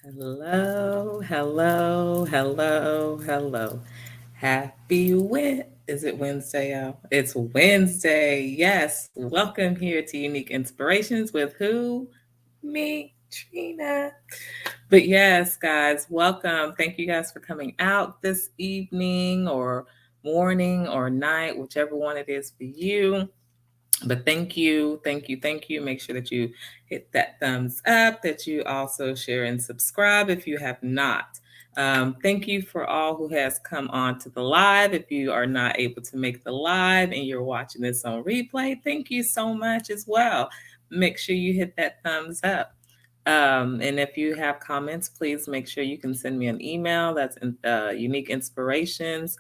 Hello, hello, hello, hello. Happy is it Wednesday, y'all? It's Wednesday. Yes. Welcome here to Unique Inspirations with who? Me, Trina. But yes, guys, welcome. Thank you guys for coming out this evening or morning or night, whichever one it is for you. But thank you, thank you, thank you. Make sure that you hit that thumbs up, that you also share and subscribe if you have not. Thank you for all who has come on to the live. If you are not able to make the live and you're watching this on replay, thank you so much as well. Make sure you hit that thumbs up. And if you have comments, please make sure you can send me an email. That's Unique Inspirations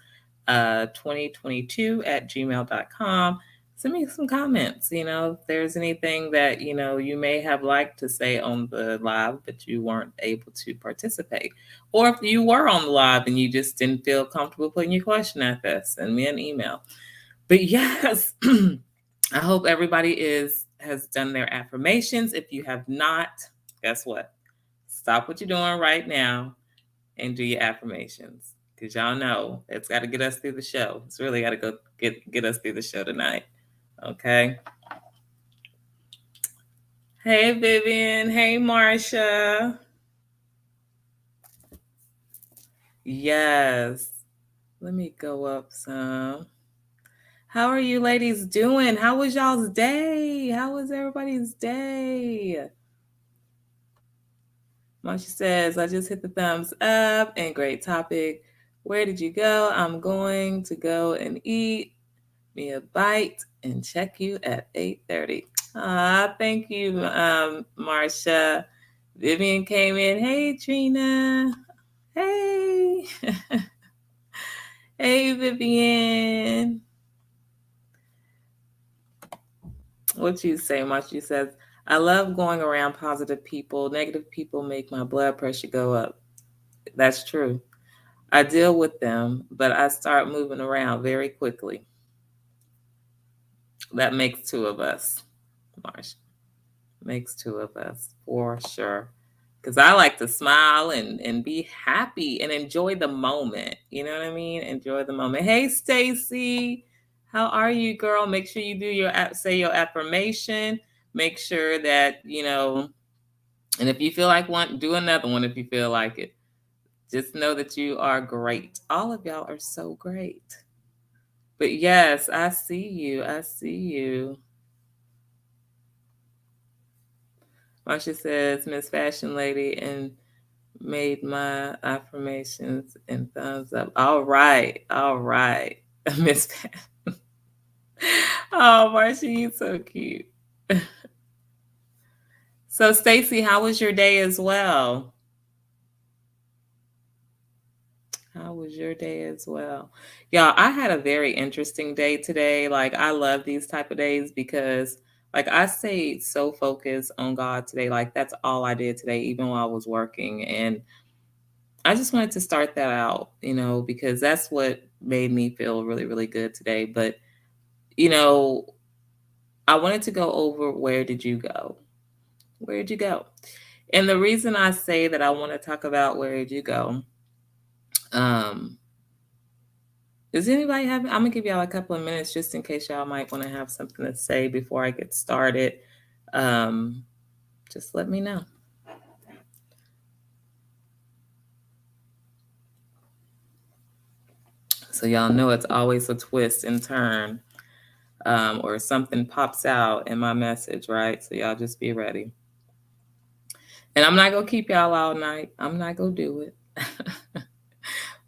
2022 at gmail.com. Send me some comments. If there's anything that, you may have liked to say on the live, but you weren't able to participate. Or if you were on the live and you just didn't feel comfortable putting your question at this, send me an email. But yes, I hope everybody has done their affirmations. If you have not, guess what? Stop what you're doing right now and do your affirmations. Because y'all know it's got to get us through the show. It's really got to go get us through the show tonight. Okay. Hey, Vivian. Hey, Marsha. Yes. Let me go up some. How are you ladies doing? How was y'all's day? How was everybody's day? Marsha says, I just hit the thumbs up and great topic. Where did you go? I'm going to go and eat me a bite and check you at 8:30. Thank you, Marsha. Vivian came in. Hey, Trina. Hey. Hey, Vivian. What you say, Marsha? Says, I love going around positive people. Negative people make my blood pressure go up. That's true. I deal with them, but I start moving around very quickly. That makes two of us, Marsha. Makes two of us for sure. Because I like to smile and be happy and enjoy the moment. You know what I mean? Enjoy the moment. Hey, Stacy, how are you, girl? Make sure you do say your affirmation. Make sure that and if you feel like do another one if you feel like it. Just know that you are great. All of y'all are so great. But yes, I see you. I see you. Marsha says, Miss Fashion Lady, and made my affirmations and thumbs up. All right. Miss Fashion. Oh, Marsha, you so cute. So, Stacy, how was your day as well? How was your day as well? Y'all, I had a very interesting day today. Like, I love these type of days because like I stayed so focused on God today. Like that's all I did today, even while I was working. And I just wanted to start that out, because that's what made me feel really, really good today. But, you know, I wanted to go over where did you go? Where did you go? And the reason I say that I want to talk about where did you go, does anybody have? I'm gonna give y'all a couple of minutes just in case y'all might want to have something to say before I get started. Just let me know. So y'all know it's always a twist and turn, or something pops out in my message, right? So y'all just be ready. And I'm not gonna keep y'all all night. I'm not gonna do it.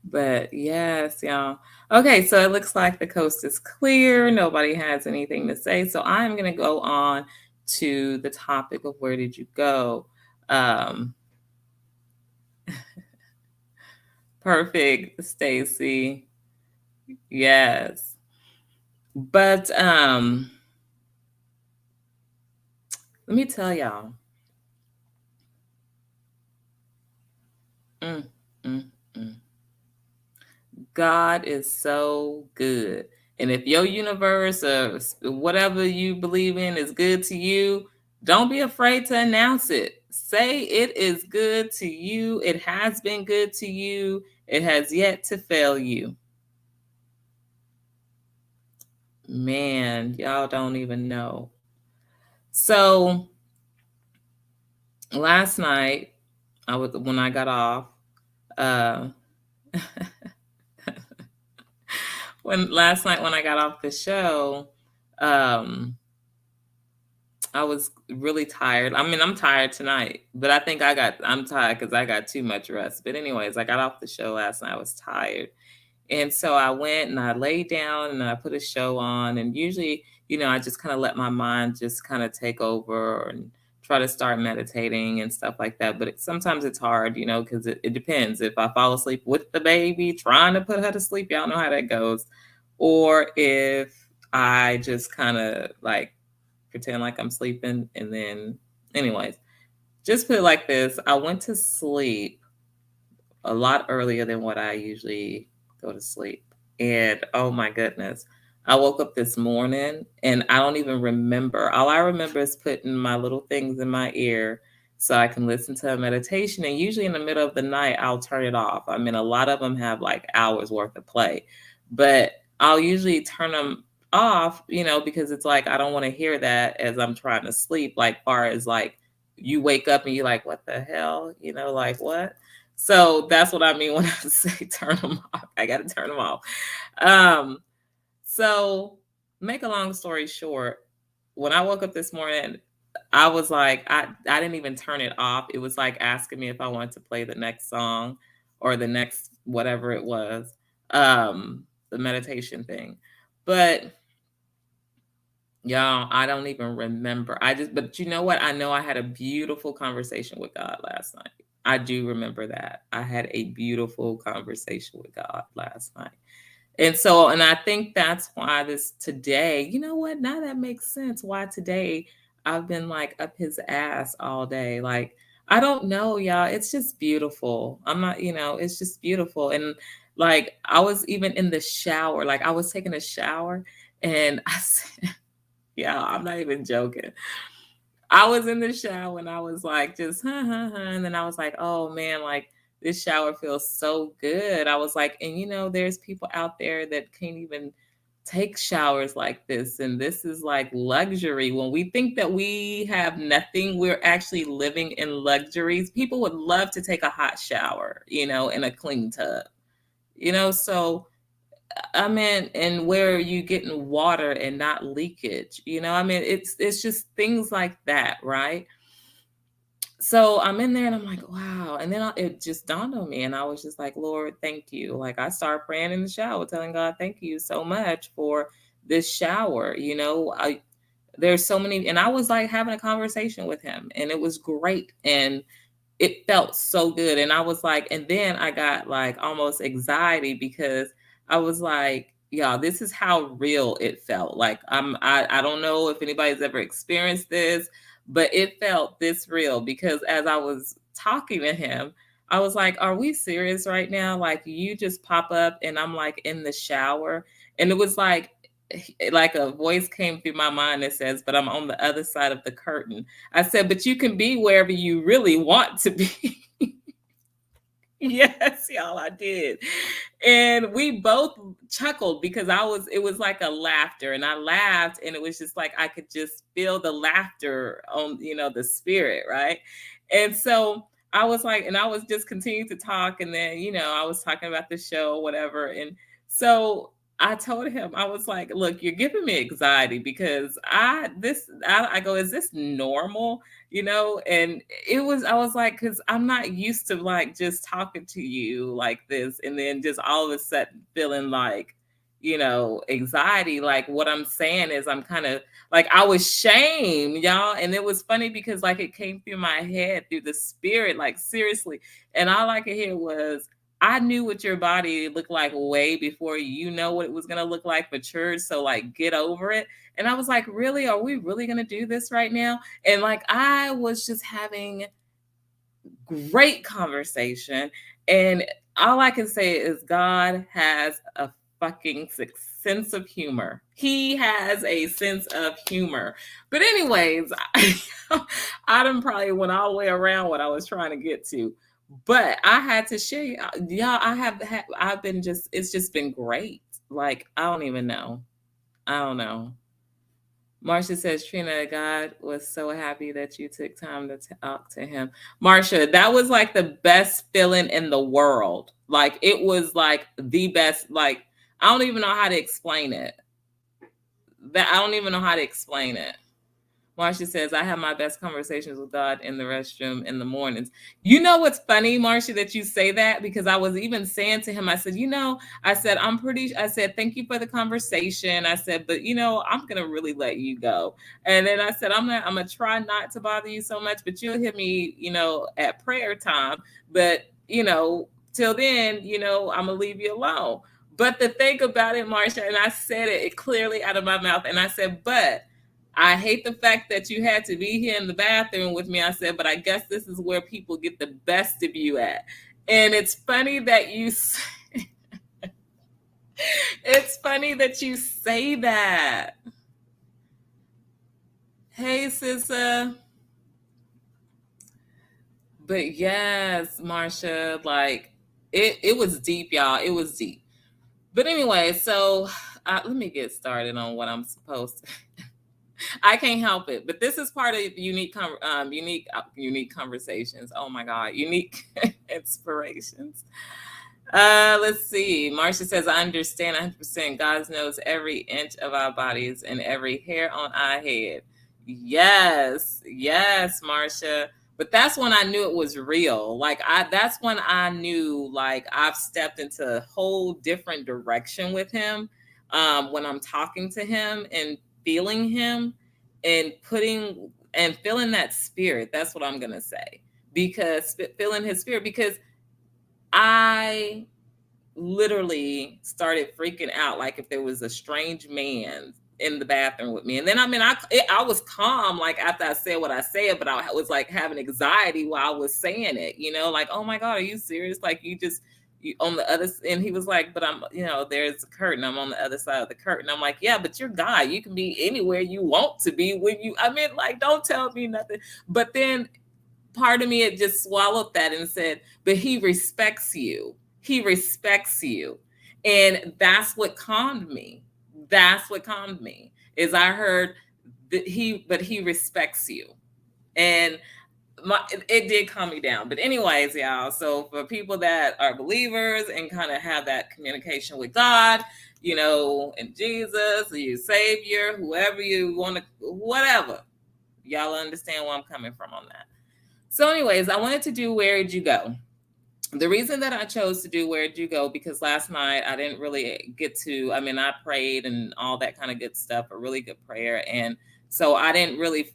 But yes, y'all. Okay, so it looks like the coast is clear. Nobody has anything to say. So I'm going to go on to the topic of where did you go? Perfect, Stacy. Yes. But let me tell y'all. Mm, mm, mm. God is so good. And if your universe or whatever you believe in is good to you, don't be afraid to announce it. Say it is good to you. It has been good to you. It has yet to fail you. Man, y'all don't even know. So last night, when I got off, uh, when last night when I got off the show, um, I was really tired. I mean, I'm tired tonight, but I'm tired because I got too much rest. But anyways, I got off the show last night. I was tired. And so I went and I laid down and I put a show on. And usually, I just kind of let my mind just kind of take over and try to start meditating and stuff like that. But sometimes it's hard, because it depends. If I fall asleep with the baby, trying to put her to sleep, y'all know how that goes. Or if I just kind of like pretend like I'm sleeping. And then, anyways, just put it like this. I went to sleep a lot earlier than what I usually go to sleep. And oh my goodness, I woke up this morning and I don't even remember. All I remember is putting my little things in my ear so I can listen to a meditation. And usually in the middle of the night, I'll turn it off. I mean, a lot of them have like hours worth of play, but I'll usually turn them off, because it's like I don't want to hear that as I'm trying to sleep. Like, far as like you wake up and you're like, what the hell? Like what? So that's what I mean when I say turn them off. I got to turn them off. Um, so make a long story short, when I woke up this morning, I was like, I didn't even turn it off. It was like asking me if I wanted to play the next song or the next whatever it was, the meditation thing. But y'all, I don't even remember. But you know what? I know I had a beautiful conversation with God last night. I do remember that. I had a beautiful conversation with God last night. And I think that's why this today, you know what? Now that makes sense why today I've been like up his ass all day. Like, I don't know, y'all. It's just beautiful. I'm not, it's just beautiful. And like, I was even in the shower, like, I was taking a shower and I said, yeah, I'm not even joking. I was in the shower and I was like, just, and then I was like, oh man, like, this shower feels so good. I was like, and there's people out there that can't even take showers like this. And this is like luxury. When we think that we have nothing, we're actually living in luxuries. People would love to take a hot shower, in a clean tub, so I mean, and where are you getting water and not leakage? I mean, it's just things like that, right? So I'm in there and I'm like, wow. And then it just dawned on me, and I was just like, Lord, thank you. Like, I started praying in the shower, telling God, thank you so much for this shower. There's so many, and I was like having a conversation with him, and it was great. And it felt so good. And I was like, and then I got like almost anxiety because I was like, yeah, this is how real it felt. Like I don't know if anybody's ever experienced this, but it felt this real because as I was talking to him, I was like, are we serious right now? Like, you just pop up and I'm like in the shower. And it was like a voice came through my mind that says, but I'm on the other side of the curtain. I said, but you can be wherever you really want to be. Yes, y'all, I did. And we both chuckled because it was like a laughter, and I laughed, and it was just like I could just feel the laughter on, the spirit, right? And so I was like, and I was just continuing to talk, and then, I was talking about the show, whatever. And so I told him, I was like, look, you're giving me anxiety because I go, is this normal? And I was like, because I'm not used to like just talking to you like this, and then just all of a sudden feeling like, anxiety. Like, what I'm saying is I'm kind of like, I was shamed, y'all. And it was funny because like it came through my head through the spirit, like seriously. And all I could hear was, I knew what your body looked like way before you know what it was going to look like for church. So like, get over it. And I was like, really? Are we really going to do this right now? And like, I was just having great conversation. And all I can say is God has a fucking sense of humor. He has a sense of humor. But anyways, I done probably went all the way around what I was trying to get to. But I had to share, y'all. I've been just, it's just been great. Like, I don't even know. I don't know. Marcia says, Trina, God was so happy that you took time to talk to him. Marcia, that was like the best feeling in the world. Like, it was like the best. Like, I don't even know how to explain it. I don't even know how to explain it. Marcia says, I have my best conversations with God in the restroom in the mornings. You know what's funny, Marcia, that you say that? Because I was even saying to him, I said, I said, I said, thank you for the conversation. I said, but I'm going to really let you go. And then I said, I'm going to try not to bother you so much, but you'll hear me, at prayer time. But, till then, I'm going to leave you alone. But the thing about it, Marcia, and I said it clearly out of my mouth, and I said, but I hate the fact that you had to be here in the bathroom with me. I said, but I guess this is where people get the best of you at. And it's funny that it's funny that you say that. Hey, Sissa. But yes, Marcia, like it was deep, y'all. It was deep. But anyway, so let me get started on what I'm supposed to. I can't help it, but this is part of unique conversations. Oh my God, unique inspirations. Let's see. Marcia says, I understand 100%. God knows every inch of our bodies and every hair on our head. Yes, Marcia. But that's when I knew it was real. That's when I knew, like, I've stepped into a whole different direction with him. When I'm talking to him and feeling him and feeling that spirit. That's what I'm gonna say. Because feeling his spirit, because I literally started freaking out like if there was a strange man in the bathroom with me. And then I was calm like after I said what I said, but I was like having anxiety while I was saying it, like, oh my God, are you serious? Like you on the other, and he was like, but I'm, there's a curtain, I'm on the other side of the curtain. I'm like, yeah, but you're God, you can be anywhere you want to be when like, don't tell me nothing. But then part of me, it just swallowed that and said, but he respects you. He respects you. And that's what calmed me. That's what calmed me is I heard that he respects you. And it did calm me down. But anyways, y'all, so for people that are believers and kind of have that communication with God, and Jesus, your Savior, whoever you want to, whatever, y'all understand where I'm coming from on that. So anyways, I wanted to do Where'd You Go? The reason that I chose to do Where'd You Go, because last night I didn't really get to, I prayed and all that kind of good stuff, a really good prayer. And so I didn't really,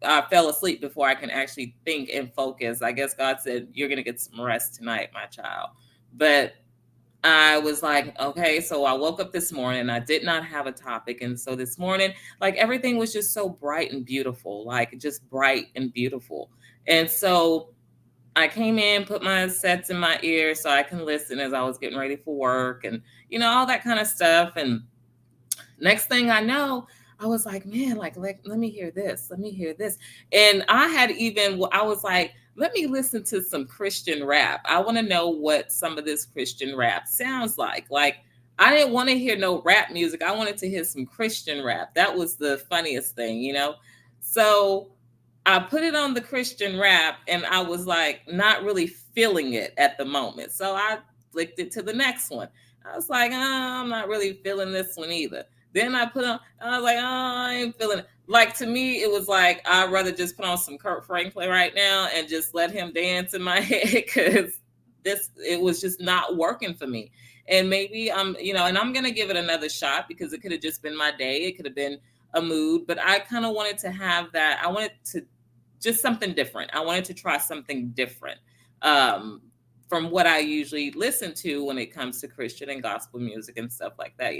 I fell asleep before I can actually think and focus. I guess God said, you're going to get some rest tonight, my child. But I was like, okay, so I woke up this morning, I did not have a topic. And so this morning, like everything was just so bright and beautiful, like just bright and beautiful. And so I came in, put my sets in my ear so I can listen as I was getting ready for work and, all that kind of stuff. And next thing I know, I was like, man, like, let me hear this. Let me hear this. And I was like, let me listen to some Christian rap. I want to know what some of this Christian rap sounds like. Like, I didn't want to hear no rap music. I wanted to hear some Christian rap. That was the funniest thing, So I put it on the Christian rap and I was like, not really feeling it at the moment. So I flicked it to the next one. I was like, I'm not really feeling this one either. Then I put on, I was like, I ain't feeling it. Like, to me, it was like, I'd rather just put on some Kurt Franklin right now and just let him dance in my head because it was just not working for me. And maybe and I'm going to give it another shot because it could have just been my day. It could have been a mood, but I kind of wanted to have that. I wanted to just something different. I wanted to try something different from what I usually listen to when it comes to Christian and gospel music and stuff like that,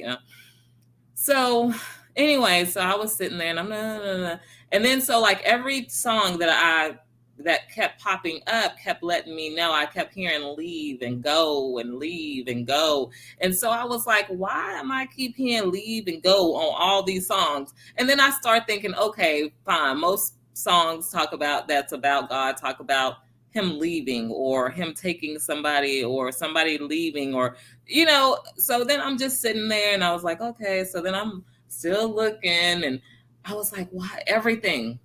So anyway, so I was sitting there and and then so like every song that that kept popping up kept letting me know. I kept hearing leave and go and leave and go. And so I was like, why am I keep hearing leave and go on all these songs? And then I start thinking, okay, fine. Most songs talk about that's about God, talk about him leaving or him taking somebody or somebody leaving or, so then I'm just sitting there and I was like, okay, so then I'm still looking and I was like, why everything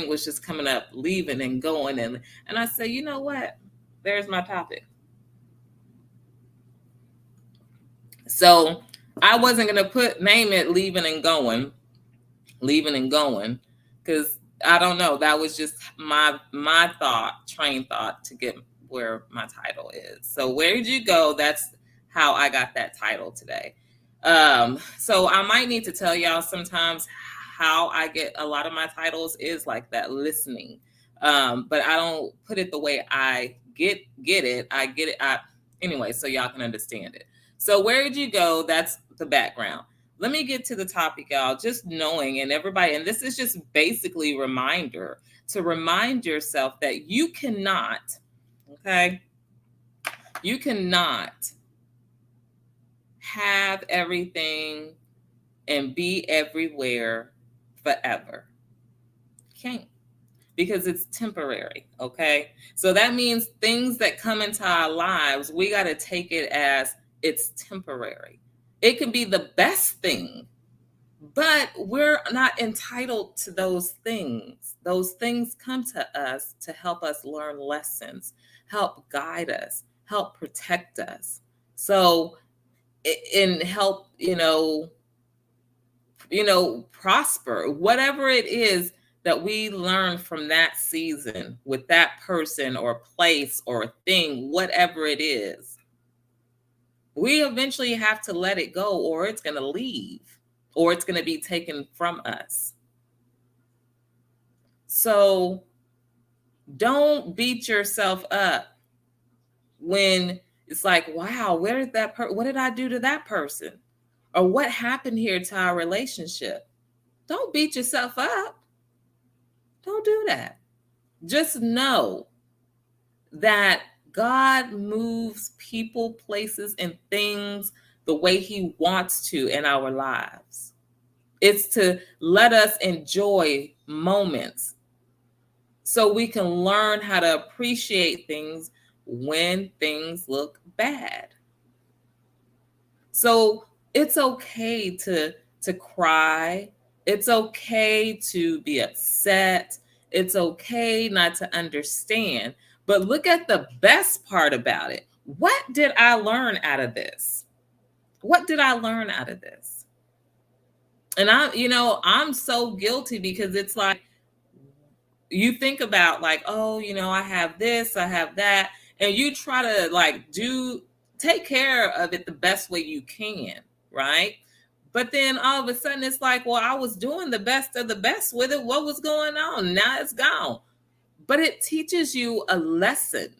was just coming up, leaving and going. And I said, you know what? There's my topic. So I wasn't going to name it leaving and going, because I don't know. That was just my train thought to get where my title is. So where did you go? That's how I got that title today. So I might need to tell y'all sometimes how I get a lot of my titles is like that, listening. But I don't put it the way I get it. I get it. Anyway, so y'all can understand it. So where did you go? That's the background. Let me get to the topic, y'all. Just knowing, and everybody, and this is just basically reminder to remind yourself that you cannot, okay, you cannot have everything and be everywhere forever. Can't, because it's temporary, okay? So that means things that come into our lives, we got to take it as it's temporary. It can be the best thing, but we're not entitled to those things. Those things come to us to help us learn lessons, help guide us, help protect us. So, and help, prosper, whatever it is that we learn from that season with that person or place or thing, whatever it is, we eventually have to let it go or it's going to leave or it's going to be taken from us. So don't beat yourself up when it's like, wow, where did what did I do to that person? Or what happened here to our relationship? Don't beat yourself up. Don't do that. Just know that God moves people, places, and things the way he wants to in our lives. It's to let us enjoy moments so we can learn how to appreciate things when things look bad. So it's okay to cry. It's okay to be upset. It's okay not to understand. But look at the best part about it. What did I learn out of this? What did I learn out of this? And I'm so guilty because it's like, you think about like, oh, I have this, I have that, and you try to like take care of it the best way you can, right? But then all of a sudden it's like, well, I was doing the best of the best with it. What was going on? Now it's gone. But it teaches you a lesson.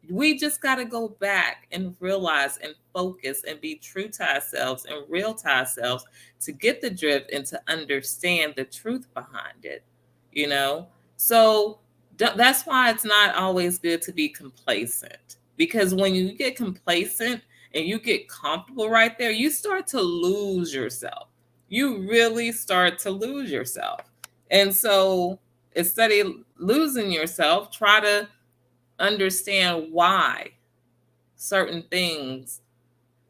We just got to go back and realize and focus and be true to ourselves and real to ourselves to get the drift and to understand the truth behind it, So that's why it's not always good to be complacent, because when you get complacent and you get comfortable right there, you start to lose yourself. You really start to lose yourself. And so instead of losing yourself, try to understand why certain things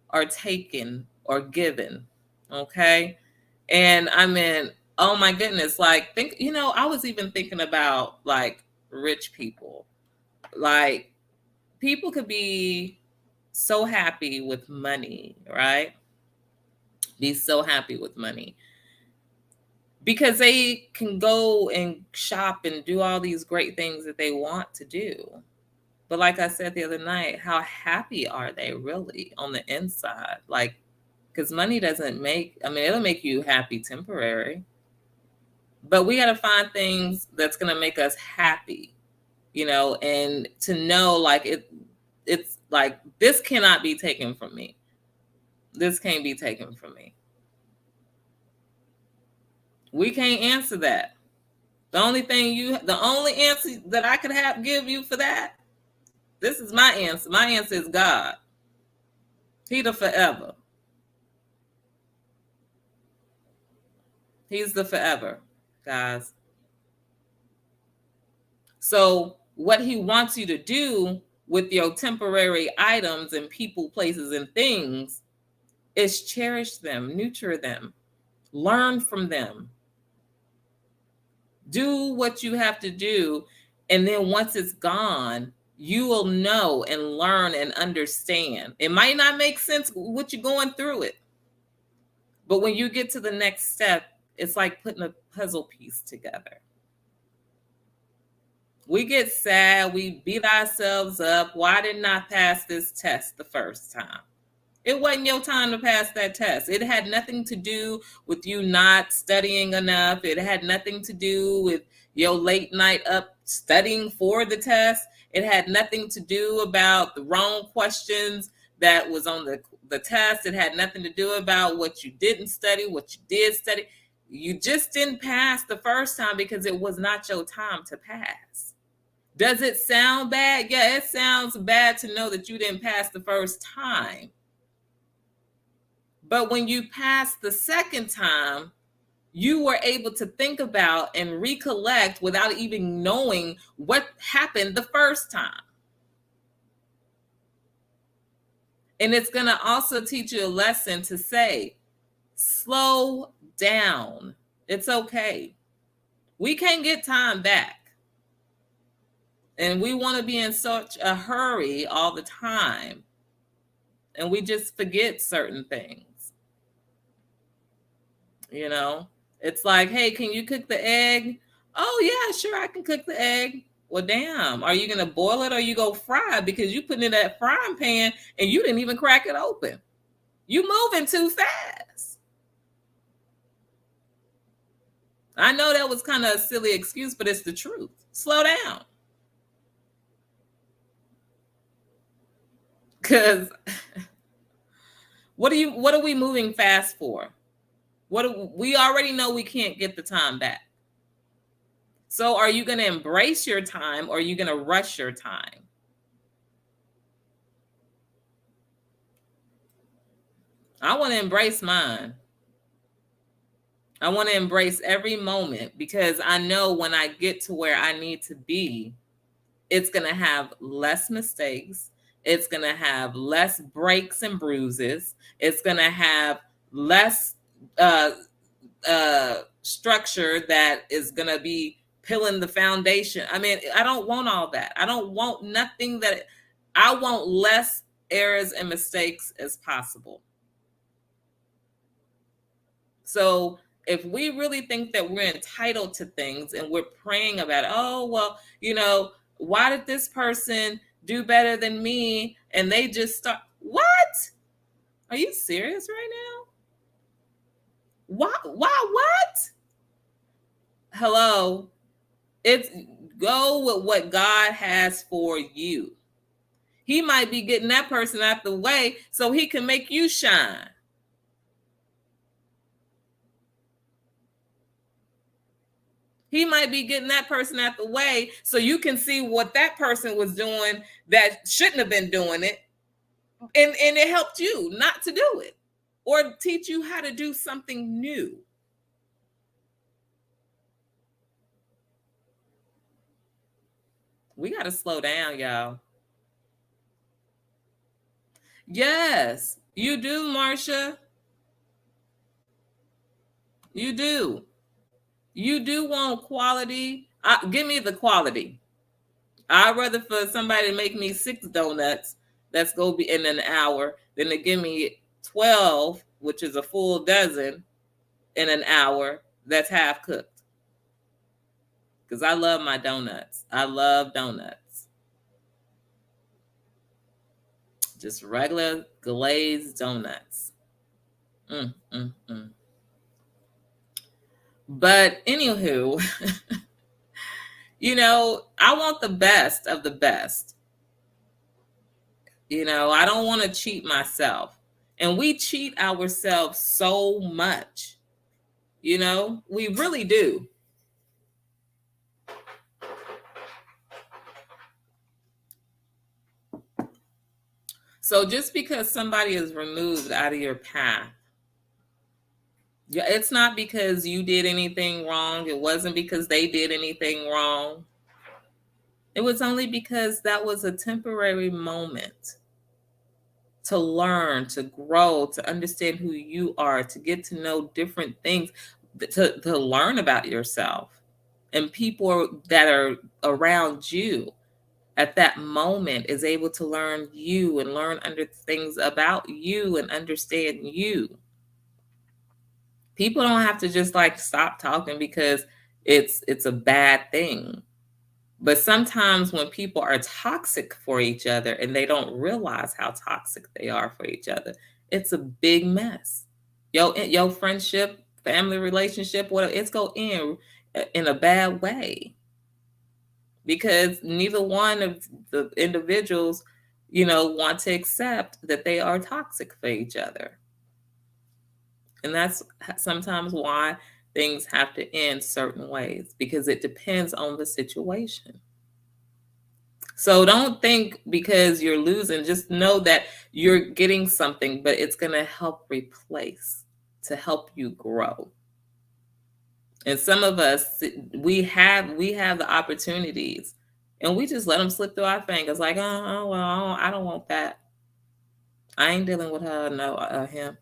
are taken or given. Okay. And I mean, oh my goodness, like I was even thinking about like rich people. Like people could be so happy with money, right? Be so happy with money because they can go and shop and do all these great things that they want to do. But like I said the other night, how happy are they really on the inside? Like, because money it'll make you happy temporary. But we got to find things that's going to make us happy, and to know like it's like, this cannot be taken from me. This can't be taken from me. We can't answer that. The only answer that I could give you for that, this is my answer. My answer is God. He the forever. He's the forever, guys. So what he wants you to do with your temporary items and people, places, and things is cherish them, nurture them, learn from them, do what you have to do. And then once it's gone, you will know and learn and understand. It might not make sense what you're going through it, but when you get to the next step, it's like putting a puzzle piece together. We get sad, we beat ourselves up. Why didn't I pass this test the first time? It wasn't your time to pass that test. It had nothing to do with you not studying enough. It had nothing to do with your late night up studying for the test. It had nothing to do about the wrong questions that was on the test. It had nothing to do about what you didn't study, what you did study. You just didn't pass the first time because it was not your time to pass. Does it sound bad? Yeah, it sounds bad to know that you didn't pass the first time. But when you pass the second time, you were able to think about and recollect without even knowing what happened the first time. And it's going to also teach you a lesson to say, slow down. It's okay. We can't get time back. And we want to be in such a hurry all the time. And we just forget certain things. You know, it's like, hey, can you cook the egg? Oh, yeah, sure, I can cook the egg. Well, damn, are you going to boil it or you go fry? Because you put it in that frying pan and you didn't even crack it open. You moving too fast. I know that was kind of a silly excuse, but it's the truth. Slow down. Because what are we moving fast for? We already know we can't get the time back. So are you going to embrace your time or are you going to rush your time? I want to embrace mine. I want to embrace every moment because I know when I get to where I need to be, it's going to have less mistakes. It's going to have less breaks and bruises. It's going to have less structure that is going to be peeling the foundation. I mean, I don't want all that. I don't want nothing that I want less errors and mistakes as possible. So if we really think that we're entitled to things and we're praying about, oh, well, you know, why did this person do better than me? And they just start, what? Are you serious right now? Why, what? Hello. It's go with what God has for you. He might be getting that person out the way so he can make you shine. He might be getting that person out the way so you can see what that person was doing that shouldn't have been doing it. And it helped you not to do it or teach you how to do something new. We got to slow down, y'all. Yes, you do, Marcia. You do. You do want quality. Give me the quality. I'd rather for somebody to make me 6 donuts that's going to be in an hour than to give me 12, which is a full dozen, in an hour that's half cooked. Because I love my donuts. I love donuts. Just regular glazed donuts. But anywho, you know, I want the best of the best. You know, I don't want to cheat myself. And we cheat ourselves so much. You know, we really do. So just because somebody is removed out of your path, it's not because you did anything wrong. It wasn't because they did anything wrong. It was only because that was a temporary moment to learn, to grow, to understand who you are, to get to know different things, to learn about yourself. And people that are around you at that moment is able to learn you and learn under things about you and understand you. People don't have to just like stop talking because it's a bad thing. But sometimes when people are toxic for each other and they don't realize how toxic they are for each other, it's a big mess. Your friendship, family relationship, whatever, it's go in a bad way because neither one of the individuals, want to accept that they are toxic for each other. And that's sometimes why things have to end certain ways because it depends on the situation. So don't think because you're losing, just know that you're getting something, but it's going to help replace, to help you grow. And some of us, we have the opportunities and we just let them slip through our fingers like, oh well, I don't want that. I ain't dealing with her, no, him.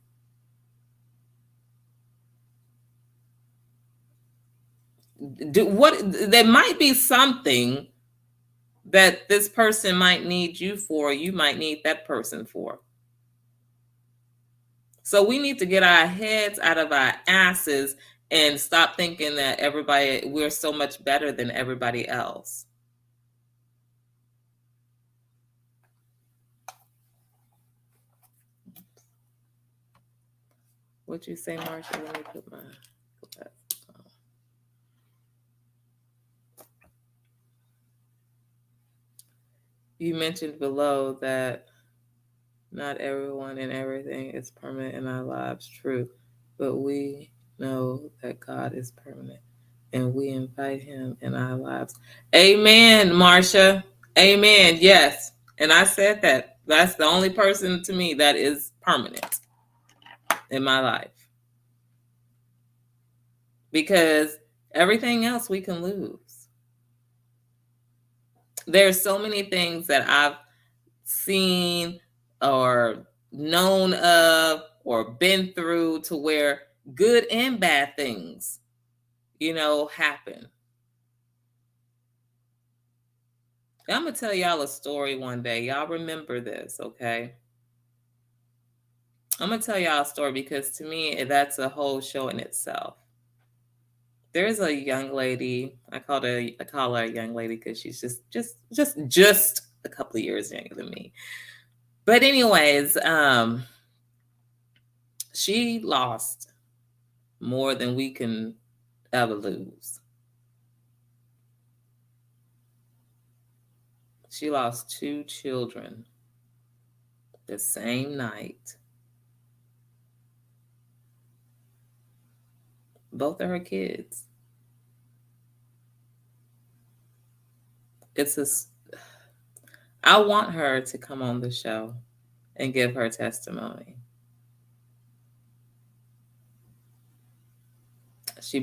There might be something that this person might need you for, you might need that person for. So we need to get our heads out of our asses and stop thinking that we're so much better than everybody else. What'd you say, Marsha? Let me put my glasses on. You mentioned below that not everyone and everything is permanent in our lives. True. But we know that God is permanent and we invite him in our lives. Amen, Marsha. Amen. Yes. And I said that. That's the only person to me that is permanent in my life. Because everything else we can lose. There's so many things that I've seen or known of or been through to where good and bad things, happen. I'm going to tell y'all a story one day. Y'all remember this, okay? I'm going to tell y'all a story because to me, that's a whole show in itself. There's a young lady. I call her a young lady because she's just a couple of years younger than me. But anyways, she lost more than we can ever lose. She lost 2 children the same night. Both of her kids. I want her to come on the show and give her testimony.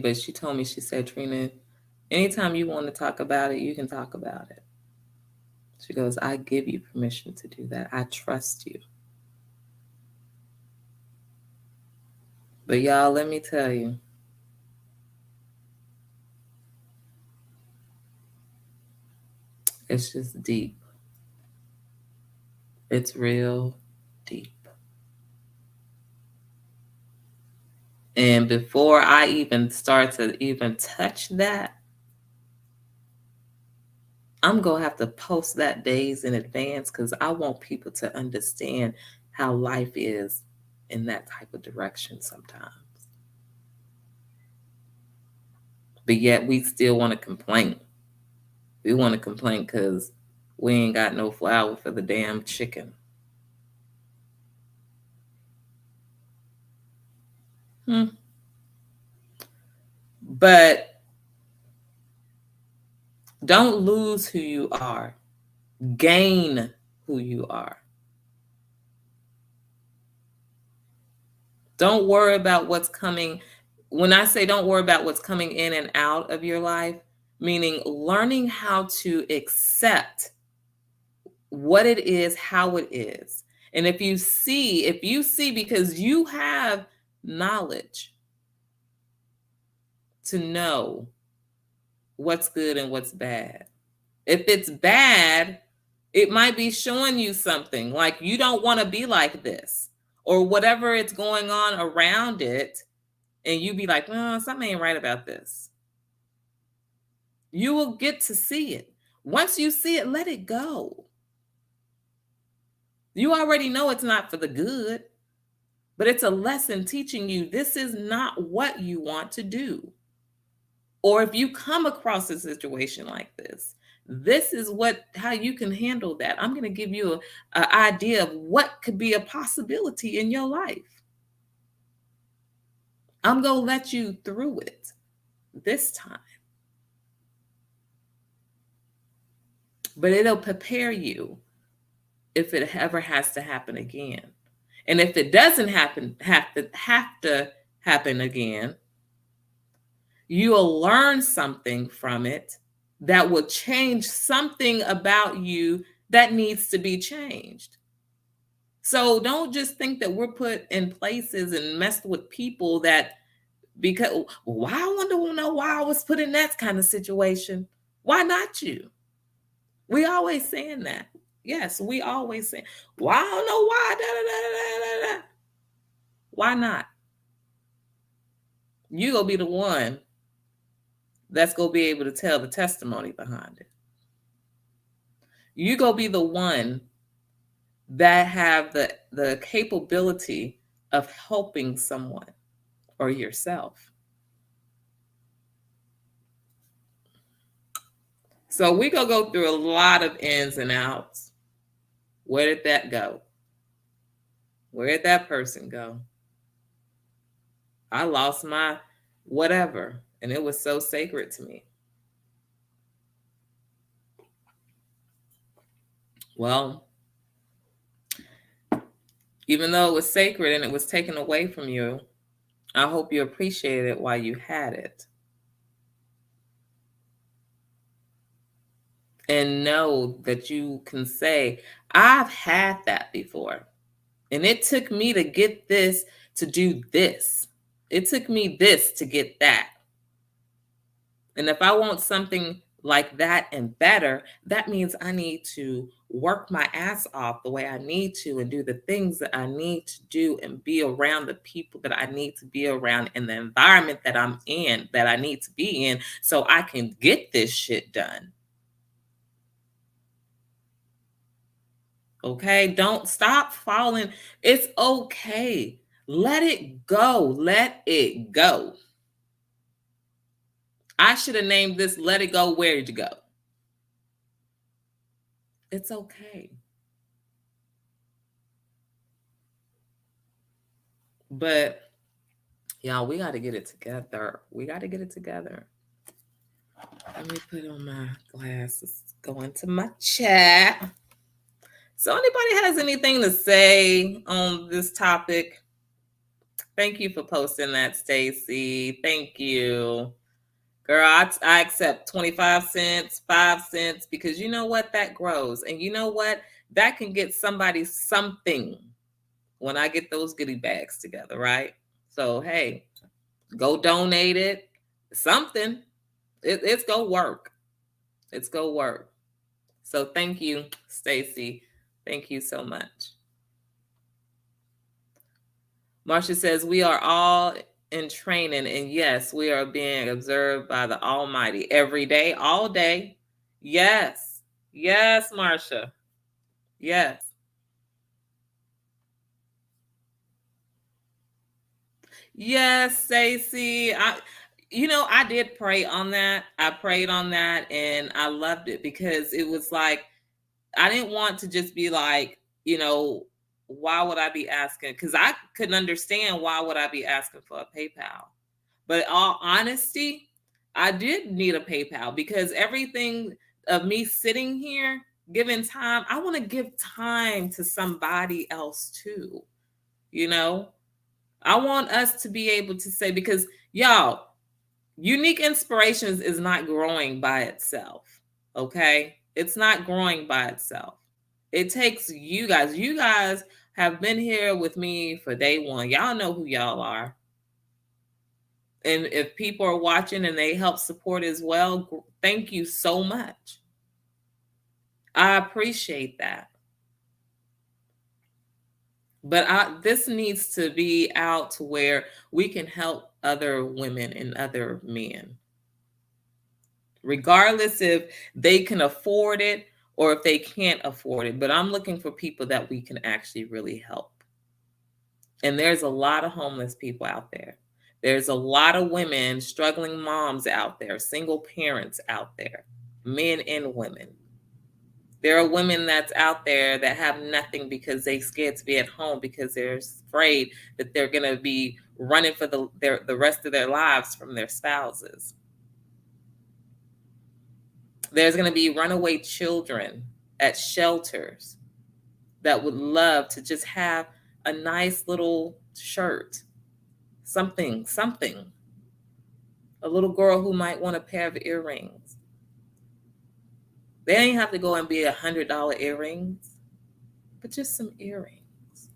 But she told me, she said, Trina, anytime you want to talk about it, you can talk about it. She goes, I give you permission to do that. I trust you. But y'all, let me tell you, it's just deep. It's real deep. And before I even start to even touch that, I'm going to have to post that days in advance because I want people to understand how life is in that type of direction sometimes. But yet we still want to complain. We want to complain because we ain't got no flour for the damn chicken. But don't lose who you are. Gain who you are. Don't worry about what's coming. When I say don't worry about what's coming in and out of your life, meaning learning how to accept what it is, how it is. And if you see, because you have knowledge to know what's good and what's bad. If it's bad, it might be showing you something like you don't want to be like this or whatever it's going on around it. And you be like, oh, something ain't right about this. You will get to see it. Once you see it, let it go. You already know it's not for the good, but it's a lesson teaching you this is not what you want to do. Or if you come across a situation like this is how you can handle that. I'm going to give you an idea of what could be a possibility in your life. I'm going to let you through it this time. But it'll prepare you if it ever has to happen again. And if it doesn't have to happen again, you'll learn something from it that will change something about you that needs to be changed. So don't just think that we're put in places and messed with people that because why I wonder why I was put in that kind of situation. Why not you? We always saying that. Yes, we always say, well, I don't know why. Da, da, da, da, da, da. Why not? You gonna be the one that's gonna be able to tell the testimony behind it. You gonna be the one that have the capability of helping someone or yourself. So we gonna go through a lot of ins and outs. Where did that go? Where did that person go? I lost my whatever, and it was so sacred to me. Well, even though it was sacred and it was taken away from you, I hope you appreciated it while you had it. And know that you can say, I've had that before. And it took me to get this, to do this. It took me this to get that. And if I want something like that and better, that means I need to work my ass off the way I need to and do the things that I need to do and be around the people that I need to be around in the environment that I'm in, that I need to be in, so I can get this shit done. Okay? Don't stop falling. It's okay. Let it go. Let it go. I should have named this Let It Go, Where'd You Go? It's okay. But y'all, we got to get it together. We got to get it together. Let me put on my glasses, go into my chat. So anybody has anything to say on this topic? Thank you for posting that, Stacy. Thank you. Girl, I accept 25 cents, 5 cents, because you know what? That grows. And you know what? That can get somebody something when I get those goodie bags together, right? So, hey, go donate it. Something. It's go work. It's go work. So thank you, Stacy. Thank you so much. Marcia says, we are all in training, and yes, we are being observed by the Almighty every day, all day. Yes. Yes, Marcia. Yes. Yes, Stacy. I did pray on that. I prayed on that and I loved it because it was like I didn't want to just be like, why would I be asking? Because I couldn't understand why would I be asking for a PayPal. But in all honesty, I did need a PayPal because everything of me sitting here, giving time, I want to give time to somebody else too. I want us to be able to say, because y'all, Unique Inspirations is not growing by itself. Okay? It's not growing by itself. It takes you guys. You guys have been here with me for day one. Y'all know who y'all are. And if people are watching and they help support as well, thank you so much. I appreciate that. But this needs to be out to where we can help other women and other men, regardless if they can afford it or if they can't afford it. But I'm looking for people that we can actually really help. And there's a lot of homeless people out there. There's a lot of women, struggling moms out there, single parents out there, men and women. There are women that's out there that have nothing because they scared to be at home because they're afraid that they're going to be running for the rest of their lives from their spouses. There's going to be runaway children at shelters that would love to just have a nice little shirt, something. A little girl who might want a pair of earrings. They ain't have to go and be $100 earrings, but just some earrings.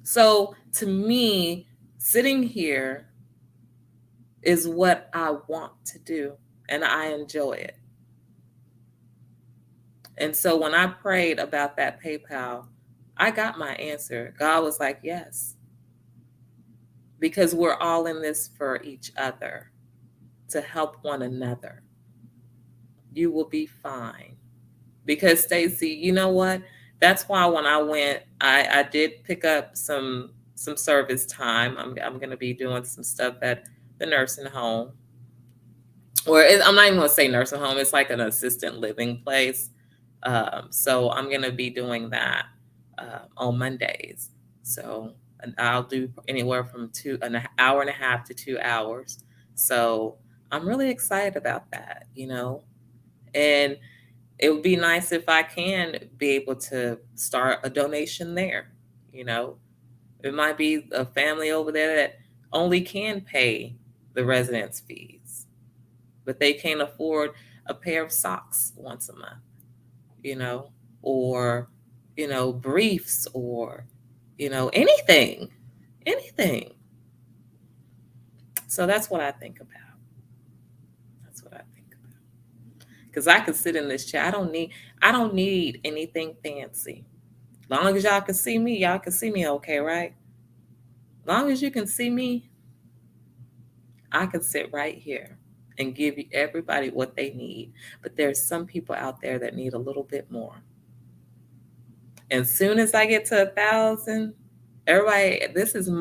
So to me, sitting here is what I want to do, and I enjoy it. And so when I prayed about that PayPal, I got my answer. God was like, yes, because we're all in this for each other, to help one another. You will be fine. Because Stacey, you know what? That's why when I went, I did pick up some service time. I'm going to be doing some stuff at the nursing home. I'm not even going to say nursing home. It's like an assistant living place. So I'm going to be doing that on Mondays. So I'll do anywhere from an hour and a half to 2 hours. So I'm really excited about that, and it would be nice if I can be able to start a donation there. It might be a family over there that only can pay the residence fees, but they can't afford a pair of socks once a month, or, briefs, or, anything. So that's what I think about. Because I could sit in this chair. I don't need anything fancy. As long as y'all can see me okay, right? As long as you can see me, I can sit right here and give everybody what they need. But there's some people out there that need a little bit more. And soon as I get to 1,000, everybody, this is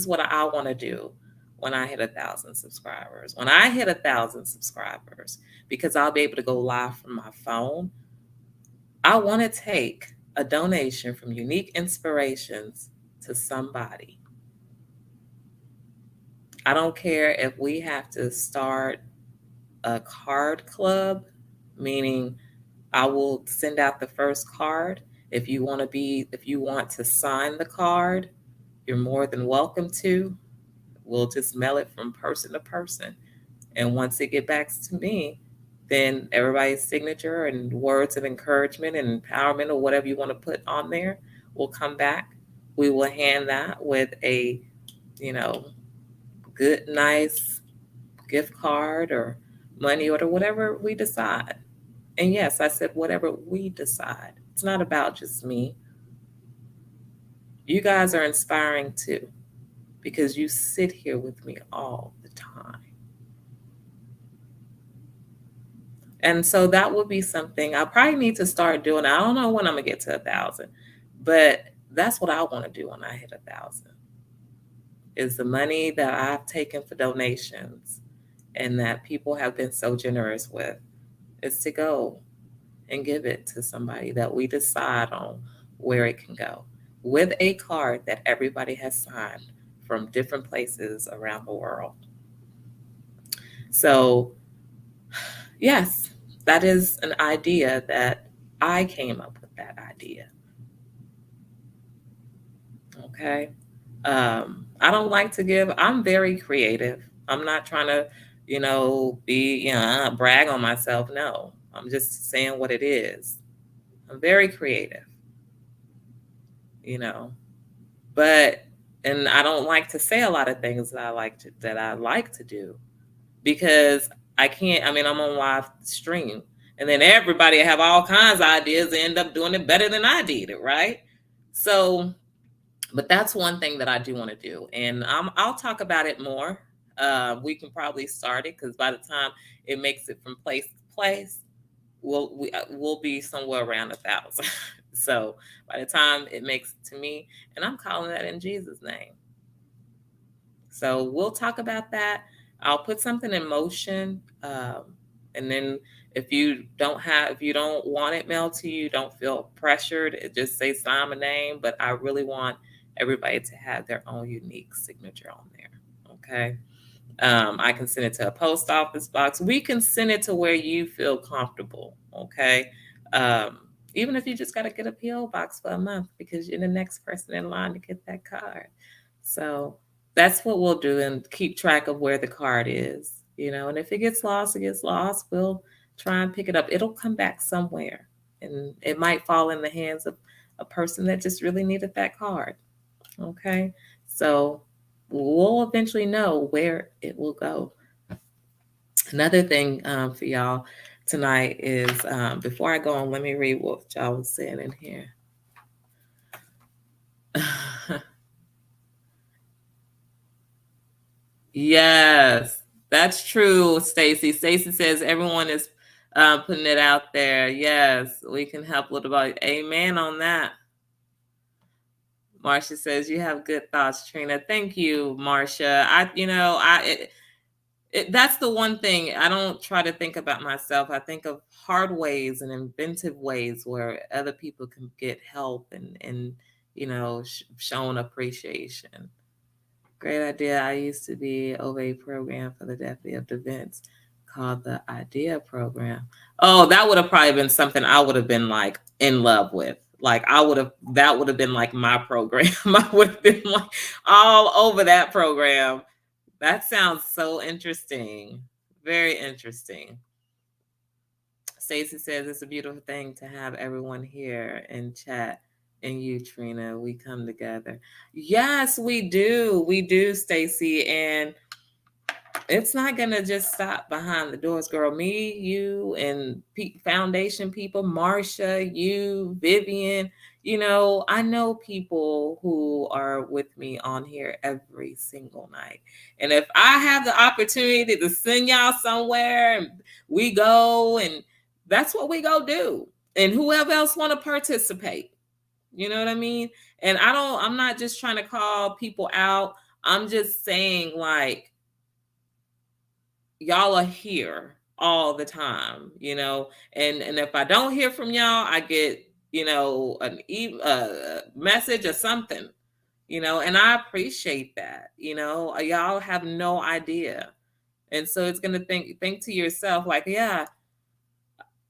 what I want to do when I hit 1,000 subscribers. When I hit 1,000 subscribers, because I'll be able to go live from my phone, I want to take a donation from Unique Inspirations to somebody. I don't care if we have to start a card club, meaning I will send out the first card. If you want to sign the card, you're more than welcome to. We'll just mail it from person to person. And once it gets back to me, then everybody's signature and words of encouragement and empowerment, or whatever you want to put on there, will come back. We will hand that with a, good, nice gift card or money order, whatever we decide. And yes, I said whatever we decide. It's not about just me. You guys are inspiring too, because you sit here with me all the time. And so that would be something I probably need to start doing. I don't know when I'm going to get to 1,000, but that's what I want to do when I hit 1,000, is the money that I've taken for donations and that people have been so generous with, is to go and give it to somebody that we decide on where it can go, with a card that everybody has signed from different places around the world. So, yes, that is an idea that I came up with that idea. Okay. I don't like to give. I'm very creative. I'm not trying to, brag on myself. No, I'm just saying what it is. I'm very creative, you know, but, and I don't like to say a lot of things that I like to do because I can't. I mean, I'm on live stream, and then everybody have all kinds of ideas. They end up doing it better than I did it, right? So, but that's one thing that I do want to do, and I'll talk about it more. We can probably start it because by the time it makes it from place to place, we'll be somewhere around 1,000. So by the time it makes it to me, and I'm calling that in Jesus' name. So we'll talk about that. I'll put something in motion, and then if you don't want it mailed to you, don't feel pressured. It just say sign my name, but I really want everybody to have their own unique signature on there. Okay. I can send it to a post office box. We can send it to where you feel comfortable. Okay. Even if you just got to get a PO box for a month because you're the next person in line to get that card. So that's what we'll do, and keep track of where the card is, and if it gets lost, it gets lost. We'll try and pick it up. It'll come back somewhere, and it might fall in the hands of a person that just really needed that card. Okay. So we'll eventually know where it will go. Another thing for y'all tonight is, before I go on, let me read what y'all was saying in here. Yes, that's true, Stacy. Stacy says everyone is putting it out there. Yes, we can help a little bit. Amen on that. Marcia says you have good thoughts, Trina. Thank you, Marcia. That's the one thing. I don't try to think about myself. I think of hard ways and inventive ways where other people can get help and shown appreciation. Great idea. I used to be over a program for the Deputy of Defense called the IDEA program. Oh, that would have probably been something I would have been like in love with. Like that would have been like my program. I would have been like all over that program. That sounds so interesting. Very interesting. Stacey says it's a beautiful thing to have everyone here and chat. And you, Trina, we come together. Yes, we do. We do, Stacey. And it's not going to just stop behind the doors, girl. Me, you, and foundation people, Marcia, you, Vivian. I know people who are with me on here every single night. And if I have the opportunity to send y'all somewhere and we go, and that's what we go do. And whoever else want to participate. You know what I mean? And I'm not just trying to call people out. I'm just saying, like, y'all are here all the time, and if I don't hear from y'all, I get, a message or something, and I appreciate that. Y'all have no idea. And so it's going to think to yourself, like, yeah,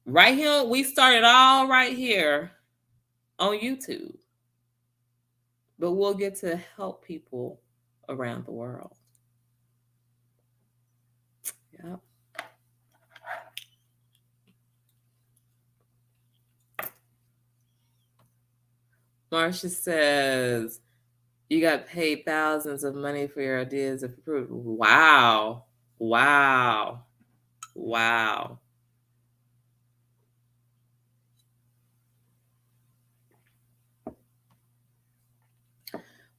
right here, we started all right here on YouTube, but we'll get to help people around the world. Yep. Marcia says, you got paid thousands of money for your ideas if approved. Wow. Wow. Wow.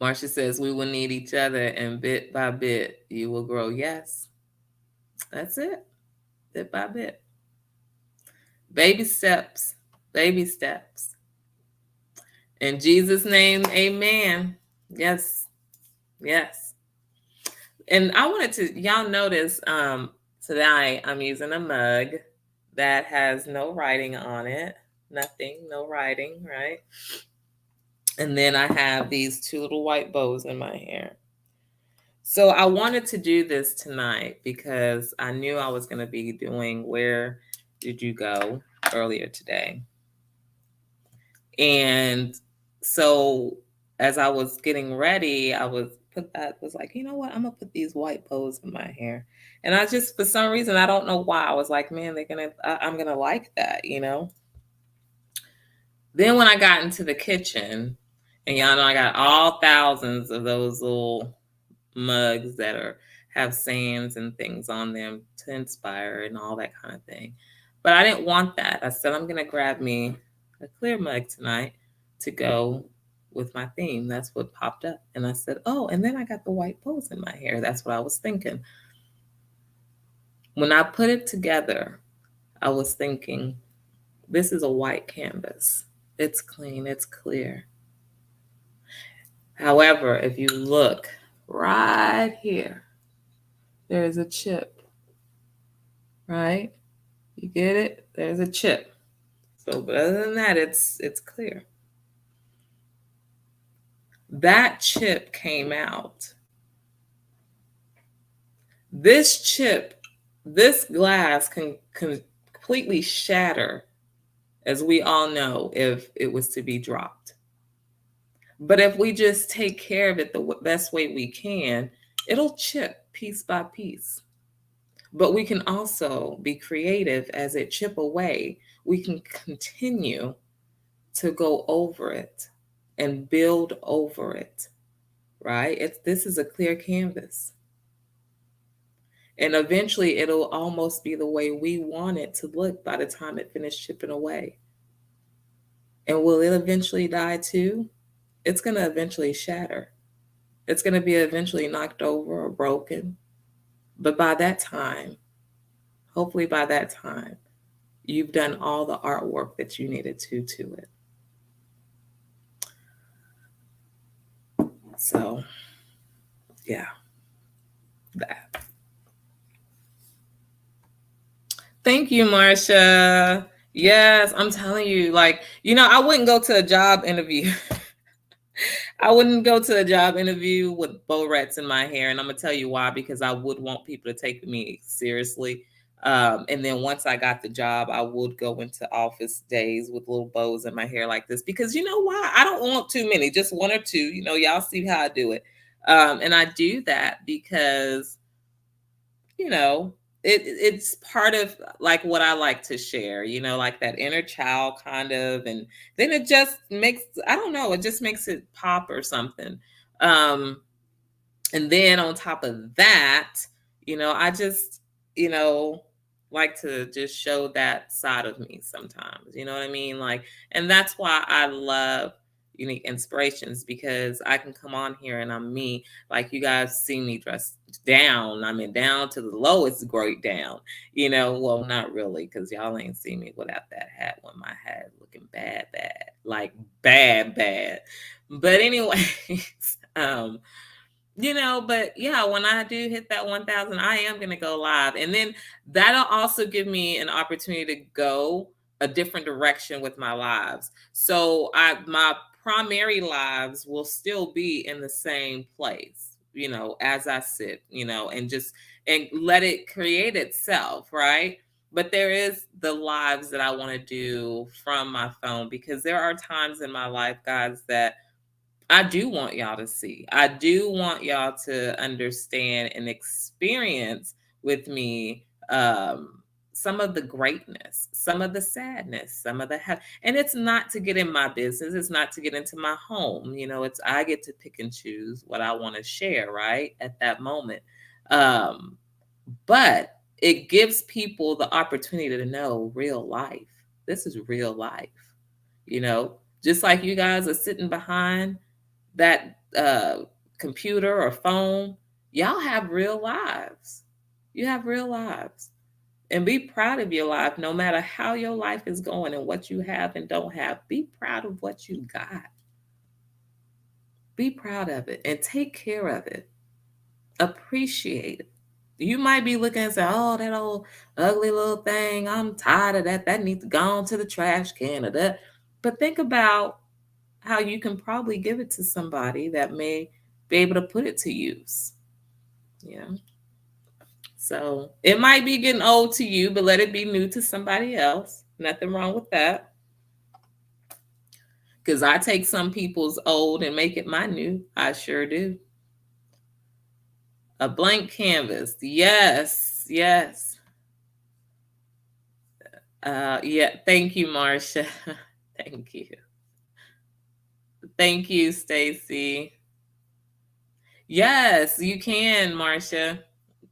Marcia says, we will need each other, and bit by bit, you will grow. Yes. That's it. Bit by bit. Baby steps. Baby steps. In Jesus' name, amen. Yes. Yes. And I wanted to, y'all notice, tonight I'm using a mug that has no writing on it. Nothing, no writing, right? And then I have these two little white bows in my hair. So I wanted to do this tonight because I knew I was going to be doing Where Did You Go earlier today. And so as I was getting ready, was like, you know what? I'm gonna put these white bows in my hair. And I just, for some reason, I don't know why, I was like, man, I'm gonna like that, you know? Then when I got into the kitchen, and y'all know I got all thousands of those little mugs that have sayings and things on them to inspire and all that kind of thing. But I didn't want that. I said I'm gonna grab me a clear mug tonight to go with my theme. That's what popped up. And I said, oh, and then I got the white bows in my hair. That's what I was thinking. When I put it together, I was thinking, this is a white canvas. It's clean, it's clear. However, if you look right here, there is a chip, right? You get it? There's a chip. So, but other than that, it's clear. That chip came out. This chip, this glass can completely shatter, as we all know, if it was to be dropped. But if we just take care of it the best way we can, it'll chip piece by piece. But we can also be creative as it chip away. We can continue to go over it and build over it, right? This is a clear canvas. And eventually it'll almost be the way we want it to look by the time it finished chipping away. And will it eventually die too? It's going to eventually shatter. It's going to be eventually knocked over or broken. But by that time, hopefully by that time, you've done all the artwork that you needed to it. So, yeah, that. Thank you, Marcia. Yes, I'm telling you, like, you know, I wouldn't go to a job interview. I wouldn't go to a job interview with bow rats in my hair. And I'm going to tell you why, because I would want people to take me seriously. And then once I got the job, I would go into office days with little bows in my hair like this, because you know why? I don't want too many, just one or two. You know, y'all see how I do it. And I do that because, you know, it's part of like what I like to share, you know, like that inner child kind of, and then it just makes, I don't know, it just makes it pop or something. And then on top of that, you know, I just, you know, like to just show that side of me sometimes, you know what I mean? Like, and that's why I love Unique Inspirations, because I can come on here and I'm me. Like, you guys see me dressed down. I mean, down to the lowest grade down, you know. Well, not really, because y'all ain't seen me without that hat when my hat looking bad, like bad. But anyways, you know, but yeah, when I do hit that 1,000, I am going to go live. And then that'll also give me an opportunity to go a different direction with my lives. So my primary lives will still be in the same place, you know, as I sit, you know, and let it create itself, right? But there is the lives that I want to do from my phone, because there are times in my life, guys, that I do want y'all to see. I do want y'all to understand and experience with me some of the greatness, some of the sadness, some of the and it's not to get in my business. It's not to get into my home. You know, it's I get to pick and choose what I want to share right at that moment. But it gives people the opportunity to know real life. This is real life. You know, just like you guys are sitting behind that computer or phone, y'all have real lives. You have real lives. And be proud of your life, no matter how your life is going and what you have and don't have. Be proud of what you got. Be proud of it and take care of it. Appreciate it. You might be looking and say, oh, that old ugly little thing, I'm tired of that. That needs to go on to the trash can or that. But think about how you can probably give it to somebody that may be able to put it to use. Yeah. So it might be getting old to you, but let it be new to somebody else. Nothing wrong with that. Because I take some people's old and make it my new. I sure do. A blank canvas. Yes, yes. Yeah. Thank you, Marcia. Thank you. Thank you, Stacy. Yes, you can, Marcia.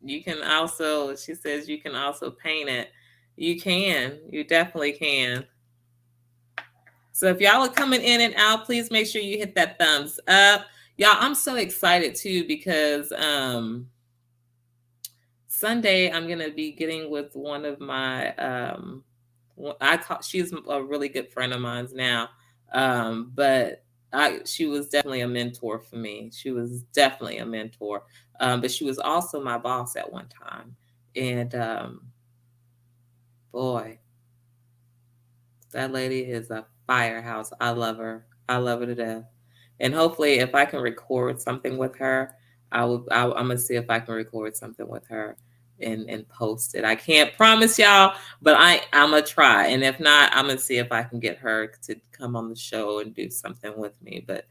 You can also, she says you can also paint it. You can. You definitely can. So if y'all are coming in and out, please make sure you hit that thumbs up. Y'all, I'm so excited too because Sunday I'm gonna be getting with one of my she's a really good friend of mine's now. But she was definitely a mentor for me. She was definitely a mentor. But she was also my boss at one time. And boy, that lady is a firehouse. I love her. I love her to death. And hopefully, if I can record something with her, I'm gonna see if I can record something with her and post it. I can't promise y'all, but I'm gonna try. And if not, I'm gonna see if I can get her to come on the show and do something with me. But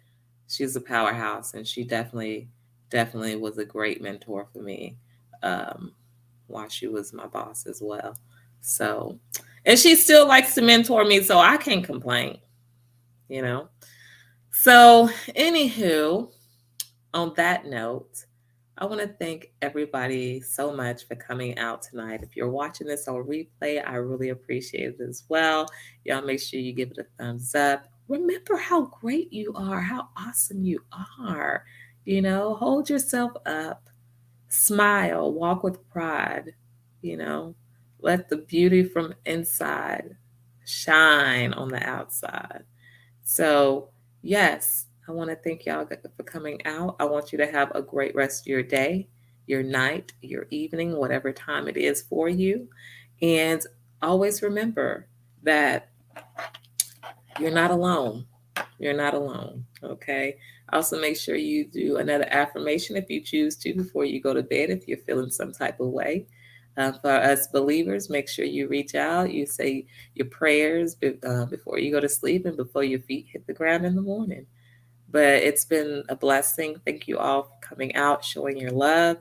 she's a powerhouse, and she definitely was a great mentor for me while she was my boss as well. So, and she still likes to mentor me, so I can't complain, you know. So, anywho, on that note, I want to thank everybody so much for coming out tonight. If you're watching this on replay, I really appreciate it as well. Y'all make sure you give it a thumbs up. Remember how great you are, how awesome you are. You know, hold yourself up, smile, walk with pride, you know, let the beauty from inside shine on the outside. So, yes, I want to thank y'all for coming out. I want you to have a great rest of your day, your night, your evening, whatever time it is for you. And always remember that you're not alone. You're not alone. Okay. Also, make sure you do another affirmation if you choose to before you go to bed if you're feeling some type of way. For us believers, make sure you reach out. You say your prayers before you go to sleep and before your feet hit the ground in the morning. But it's been a blessing. Thank you all for coming out, showing your love.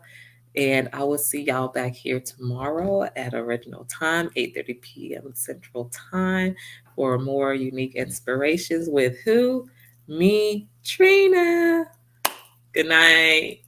And I will see y'all back here tomorrow at original time, 8:30 p.m. Central Time, for more unique inspirations with who? Me, Trina. Good night.